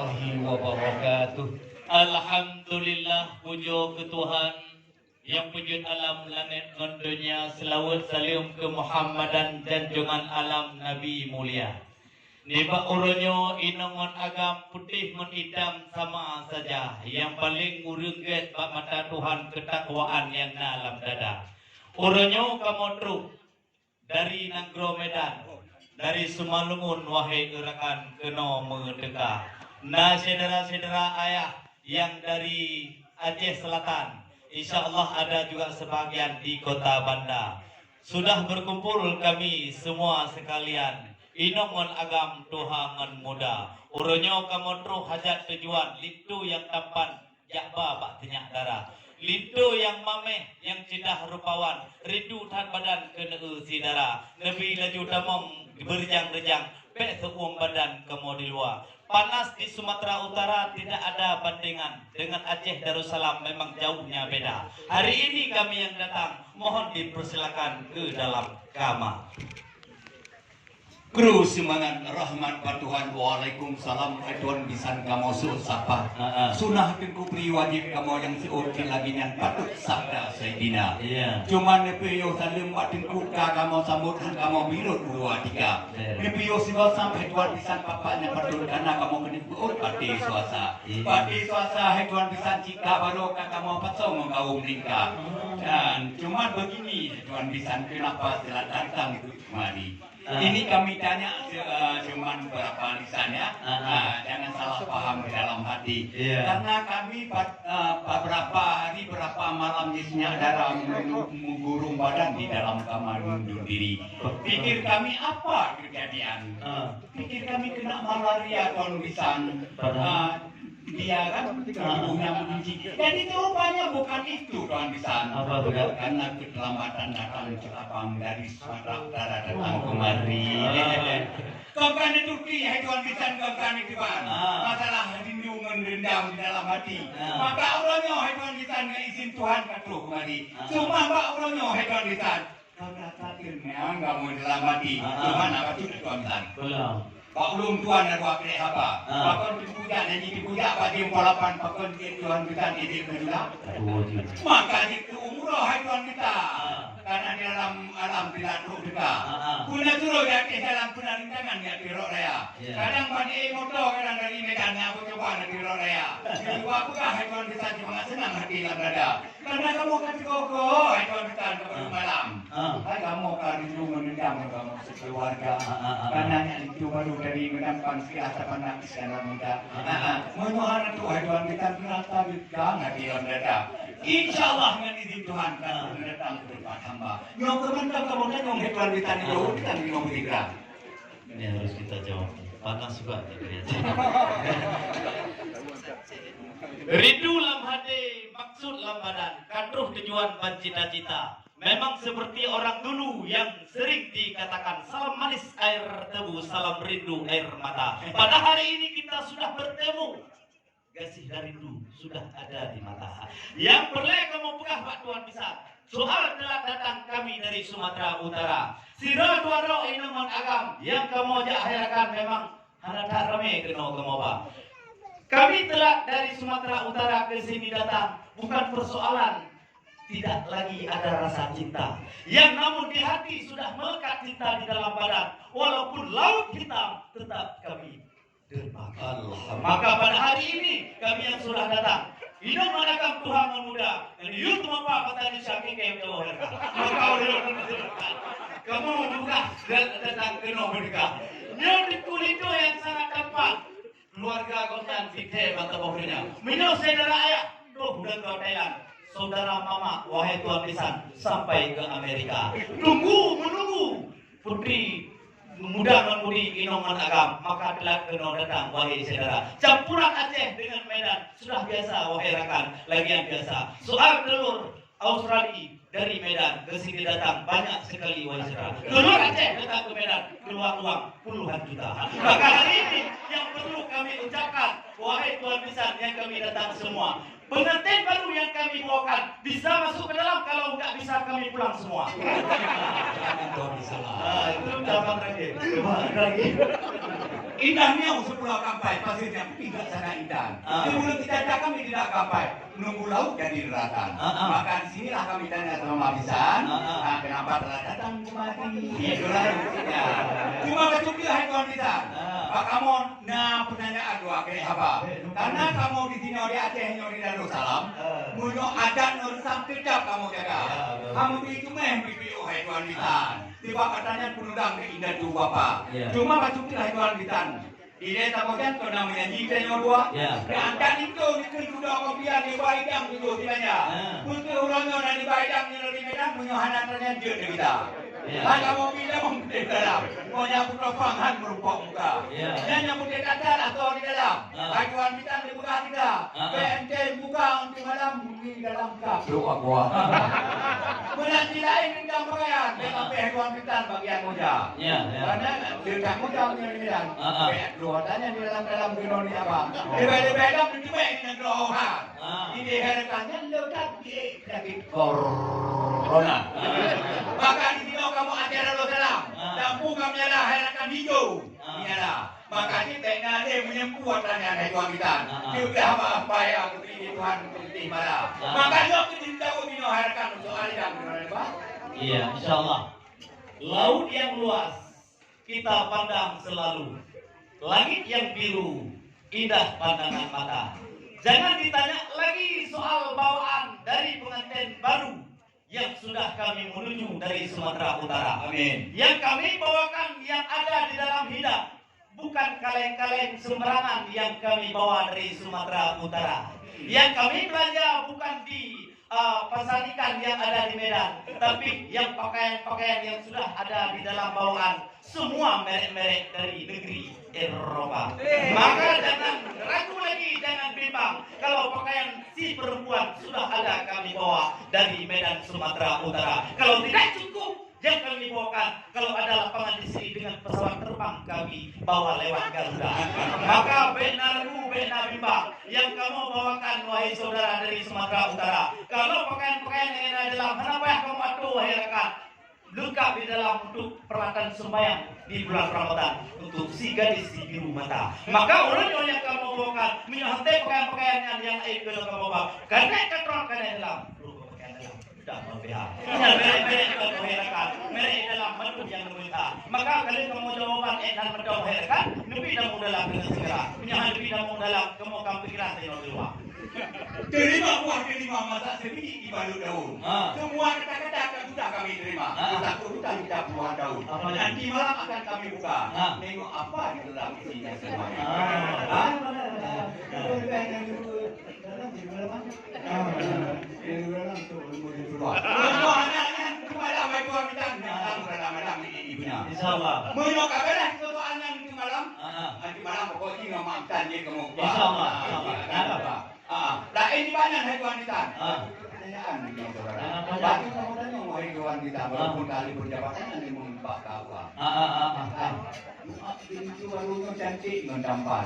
warahmatullahi wabarakatuh. Alhamdulillah, puja ke Tuhan yang wujud alam langit dan dunia, selawat salam ke Muhammadan junjungan alam Nabi mulia. Nibak uronyo inongon agam putih ngon hitam sama saja. Yang paling urungget bak mata Tuhan ketakwaan yang dalam dada. Uronyo kamotru dari Nanggro Medan, dari Sumalungun wahai urakan keno merdeka. Nah saudara-saudara ayah yang dari Aceh Selatan, insya Allah ada juga sebagian di Kota Banda. Sudah berkumpul kami semua sekalian. Inongon agam tuhangan muda. Uronyo kamotru hajat tujuan. Litu yang tampan jakba bak tenyak darah. Litu yang mameh yang cidah rupawan. Rindu tahan badan kena sidara. Nabi laju damong berjang-rejang. Pek seuang badan kemo di luar. Panas di Sumatera Utara tidak ada bandingan dengan Aceh Darussalam, memang jauhnya beda. Hari ini kami yang datang, mohon dipersilakan ke dalam kamar. Kru semangat rahmat Tuhan. Waalaikumsalam. Tuhan bisan kamu sapa. Sunah ku pri wajib kamu yang seorti lagi yang patut sabda Sayyidina. Cuma nepiyo salim ku ka kamu sambutan kamu minut 2 3. Nepiyo sibal sampai Tuhan bisan papanya patut karena kamu kena buat pati suasa. Pati suasa Tuhan bisan jika baru kamu pasong kaum nikah. Dan cuma begini Tuhan bisan kenapa telah datang itu kemari. Ini kami tanya cuman berapa lisannya, jangan salah paham di dalam hati. Karena kami beberapa hari, berapa malam isinya dalam menggurung badan di dalam kamar mundur diri. Pikir kami apa kejadian? Pikir kami kena malaria tahun bisan. Dia kan ibunya mengunci. Dan itu rupanya bukan itu kawan bisan. Apa benar? Karena keterlambatan datang celapang dari Sumatera Utara datang kemari. Kau kan di Turki, hai kawan bisan, kau kan di Tuhan. Masalah rindu merendam di dalam hati. Maka Allahnya hai kawan bisan izin Tuhan katruh kemari. Cuma mbak Allahnya hai kawan bisan. Kau takdirnya enggak mau dalam hati. Cuma apa itu kawan bisan? Belum. Pak ulum tuan ada apa apa? Pakon dipuja nanti dipuja pada palapan pakon tuan kita ini berjuang. Maka itu umroh hai tuan kita. Karena di alam tidak kita. Punya turu ya di dalam penarintangan ya di Raya. Kadang pada motor kadang dari Medan aku coba di Raya. Jadi aku kah hai tuan kita cuma senang hati dalam dada. Karena kamu kan koko hai tuan kita kepada malam. Hai kamu kan di rumah menendam kamu sekeluarga. Karena itu baru dari menampan siasa panas dalam muda. Memohon Tuhan Tuhan kita merasa jangan di dalam dada. Insya Allah dengan izin Tuhan akan datang ke depan hamba. Nyong kemenang kamu kan nyong Tuhan kita di bawah kita di bawah tiga. Ini harus kita jawab. Panas juga tadi. Rindu lam hati, maksud lam badan, katruh tujuan dan cita-cita. Memang seperti orang dulu yang sering dikatakan salam manis air tebu, salam rindu air mata. Pada hari ini kita sudah bertemu. Kasih dan rindu sudah ada di mata. Yang boleh kamu pegah Pak Tuhan bisa. Soal telah datang kami dari Sumatera Utara. Sira tuaro inuman agam yang kamu jahirakan memang anak rame kena kamu Pak. Kami telah dari Sumatera Utara ke sini datang bukan persoalan tidak lagi ada rasa cinta, yang namun di hati sudah melekat cinta di dalam badan. Walaupun laut hitam tetap kami terbakar. Maka pada hari ini kami yang sudah datang hidup manakah Tuhan muda dan YouTube apa kata di syaki kayak itu. Kamu juga datang ke Norwegia. Yang di kulito yang sangat tampak keluarga kontan fithe mata bawahnya. Minum saudara ayah, tuh budak kau Thailand. Saudara mama, wahai Tuhan lisan, sampai ke Amerika. Menunggu putri muda menmudi inongan agam, maka telah kena datang, wahai saudara. Campuran Aceh dengan Medan sudah biasa, wahai rakan, lagian biasa. Soal telur Australia dari Medan ke sini datang banyak sekali, wahai saudara. Telur Aceh datang ke Medan keluar uang puluhan juta. Maka hari ini yang perlu kami ucapkan, wahai Tuhan lisan yang kami datang semua. Pengantin baru yang kami bawakan bisa masuk ke dalam, kalau enggak bisa kami pulang semua. Itu dapat lagi. Indahnya sepulau Kampai, pasirnya tidak sangat indah. Sebelum kita datang kami tidak Kampai, menunggu laut jadi daratan. Maka di sinilah kami tanya sama Mabisan, kenapa telah datang kemari? Itulah maksudnya. Cuma betul dia hai tuan kita. Pak kamu, nah pertanyaan dua kali apa? Karena kamu di sini di Aceh di Darussalam, munyo adat nur sampai kamu jaga. Kamu itu meh bibiu hai tuan kita. Tiba katanya penudang ke indah tu bapa. Cuma macam tu hai tuan kita. Di desa Bogan tu namanya jika yang dua. Angkat itu sudah kopiah di Baidang itu tilanya. Untuk orangnya dan di Baidang yang di Medan punya hanannya dia kita. Hanya mau bilang di dalam, mau nyambut rofangan merupakan muka. Dan nyambut di dalam atau di dalam. Tuan kita dibuka tidak. PNT buka untuk malam di dalam kap. Doa gua. Menanti lain dengan pakaian dengan Tuan kita bagian moja. Karena dekat moja punya di Medan. Tanya di dalam gunung ni apa? Di dalam di dengan doa. Ini harapannya lekat di sakit corona. Maka di sini kamu ajar lo dalam. Dan bukan menyalah harapan hijau. Menyalah. Maka ini tengah dia menyembuh tanya dari Tuhan kita. Juga apa yang beri Tuhan beri malah. Maka lo kita ini harapan soal yang berapa? Iya, insyaallah. Laut yang luas kita pandang selalu. Langit yang biru, indah pandangan mata. Jangan ditanya lagi soal bawaan dari pengantin baru yang sudah kami menuju dari Sumatera Utara. Amin. Yang kami bawakan yang ada di dalam hidup, bukan kaleng-kaleng sembarangan yang kami bawa dari Sumatera Utara. Yang kami belanja bukan di pasar ikan yang ada di Medan, tapi yang pakaian-pakaian yang sudah ada di dalam bawaan semua merek-merek dari negeri Eropa. Maka jangan ragu lagi, jangan bimbang kalau pakaian si perempuan sudah ada kami bawa dari Medan Sumatera Utara. Kalau tidak cukup yang kami bawakan, kalau ada lapangan di sini dengan pesawat terbang kami bawa lewat Garuda. Maka benar bimbang yang kamu bawakan wahai saudara dari Sumatera Utara. Kalau pakaian-pakaian yang ada dalam kenapa yang kamu atur wahai rekan? Lengkap di dalam untuk peralatan sembahyang di bulan Ramadan untuk si gadis si biru mata. Maka orang yang kamu bawakan menyantai pakaian-pakaian yang kalau kamu bawa. Karena keterangan karena dalam pakaian dalam sudah membeha. Merek-merek juga mengherakan. Merek dalam madu yang meminta. Maka kalau kamu jawaban dan madu mengherakan, lebih dalam dalam dengan segera. Menyahan lebih dalam dalam kamu akan pikiran saya di luar. Terima masa sebiji di balut daun. Semua kata-kata sudah kami terima. Kita tidak puluhan daun. Nanti malam akan kami buka. Tengok apa di dalam isinya semuanya. Insyaallah. Menurut kabarlah itu soalnya nanti malam. Nanti malam pokoknya nggak makan dia kamu. Insyaallah. Lah ini banyak hai Tuhan kita. Pertanyaan nih saudara. Bagi kamu tanya wahai Tuhan kita walaupun kali berjabatan nanti mengubah apa. Itu barunya cantik mentampan.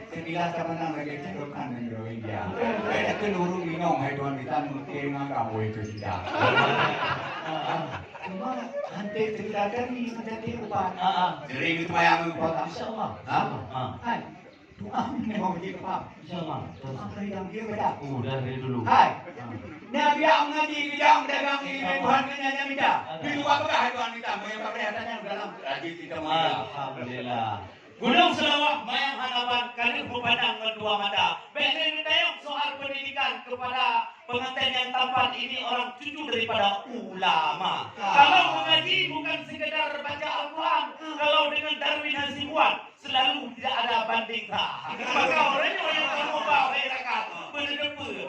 Sekilas kemenang lagi cerokan dengan India. Beda keluru minong hai Tuhan kita mungkin kamu itu tidak. Cuma hanti cerita dari menjadi upan. Jadi itu yang kota. Insyaallah. Hai. Doa memang begitu Pak. Insyaallah. Apa yang dia beda? Dari dulu. Hai. Nabi yang ngaji bidang dagang ini Tuhan kenyanya minta. Itu apakah Tuhan kita? Mau yang kelihatannya dalam rajin kita mulia. Alhamdulillah. Gunung Selawak Mayang Hanaban kali memandang kedua mata. Benteng Tayong soal pendidikan kepada pengantin yang tampan ini orang cucu daripada ulama. Kalau mengaji bukan sekedar baca Al-Quran. Kalau dengan Darwin Hasibuan selalu tidak ada banding. Maka orang yang kamu bawa rekat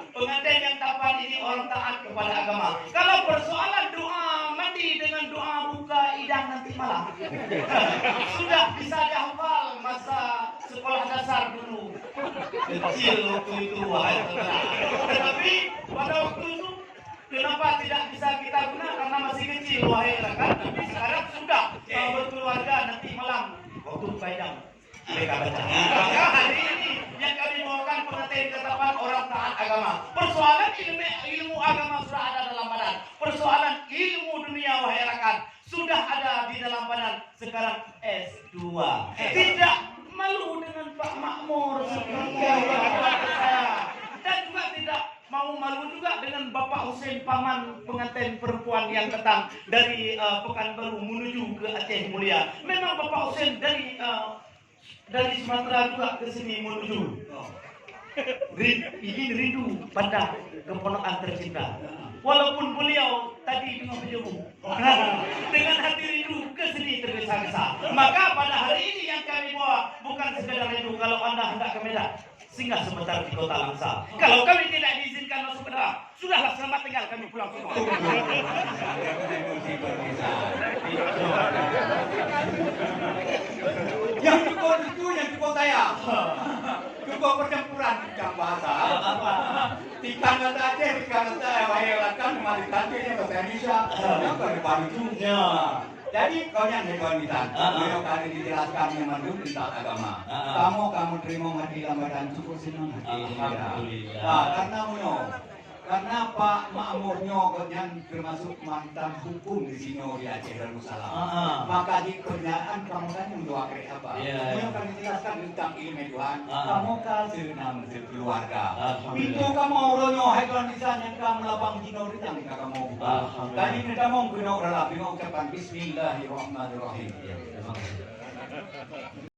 pengantin yang tampan ini orang taat kepada agama. Kalau persoalan doa mandi dengan doa buka idang nanti malam sudah bisa dihafal masa sekolah dasar dulu kecil waktu itu tetapi pada waktu itu kenapa tidak bisa kita guna karena masih kecil wahai rekan, tapi sekarang sudah berkeluarga nanti malam waktu baidang mereka baca. Maka hari ini yang kami bawakan pengantin ketetapan orang taat agama. Persoalan ilmu agama sudah ada dalam badan. Persoalan ilmu dunia wahai rekan sudah ada di dalam badan. Sekarang S2. Tidak malu dengan Pak Makmur seperti saya. Dan juga tidak mau malu juga dengan Bapak Hussein Paman pengantin perempuan yang datang dari Pekanbaru menuju ke Aceh Mulia. Memang Bapak Hussein dari Sumatera juga ke sini menuju. Ingin rindu pada keponakan tercinta. Walaupun beliau tadi dengan menjemu dengan hati rindu ke sini tergesa-gesa. Maka pada hari ini yang kami bawa bukan sekedar rindu. Kalau Anda hendak ke Medan, singgah sebentar di Kota Langsa. Kalau kami tidak diizinkan masuk ke dalam, sudahlah selamat tinggal, kami pulang semua. Yang cukup itu yang cukup saya. Cukup percampuran bidang bahasa. Tiga kata Aceh, tiga kata wahyalakan, kembali tadi yang bahasa Indonesia. Yang baru juga. Jadi kau yang hedonistan, beliau kali dijelaskan yang mendung tentang agama. Kamu terima hati lamaran cukup senang hati. Alhamdulillah. Karena karena Pak Makmurnya yang termasuk mantan hukum di sini di Aceh Darussalam. Maka di kerjaan kamu kan yang dua kali apa? Beliau kan dijelaskan tentang ilmu Tuhan. Kamu kan senang keluarga. Itu kamu uronyo hewan di sana yang kamu lapang dino yang kamu buka. Tadi kita mau guna udah lah, ucapan Bismillahirrahmanirrahim.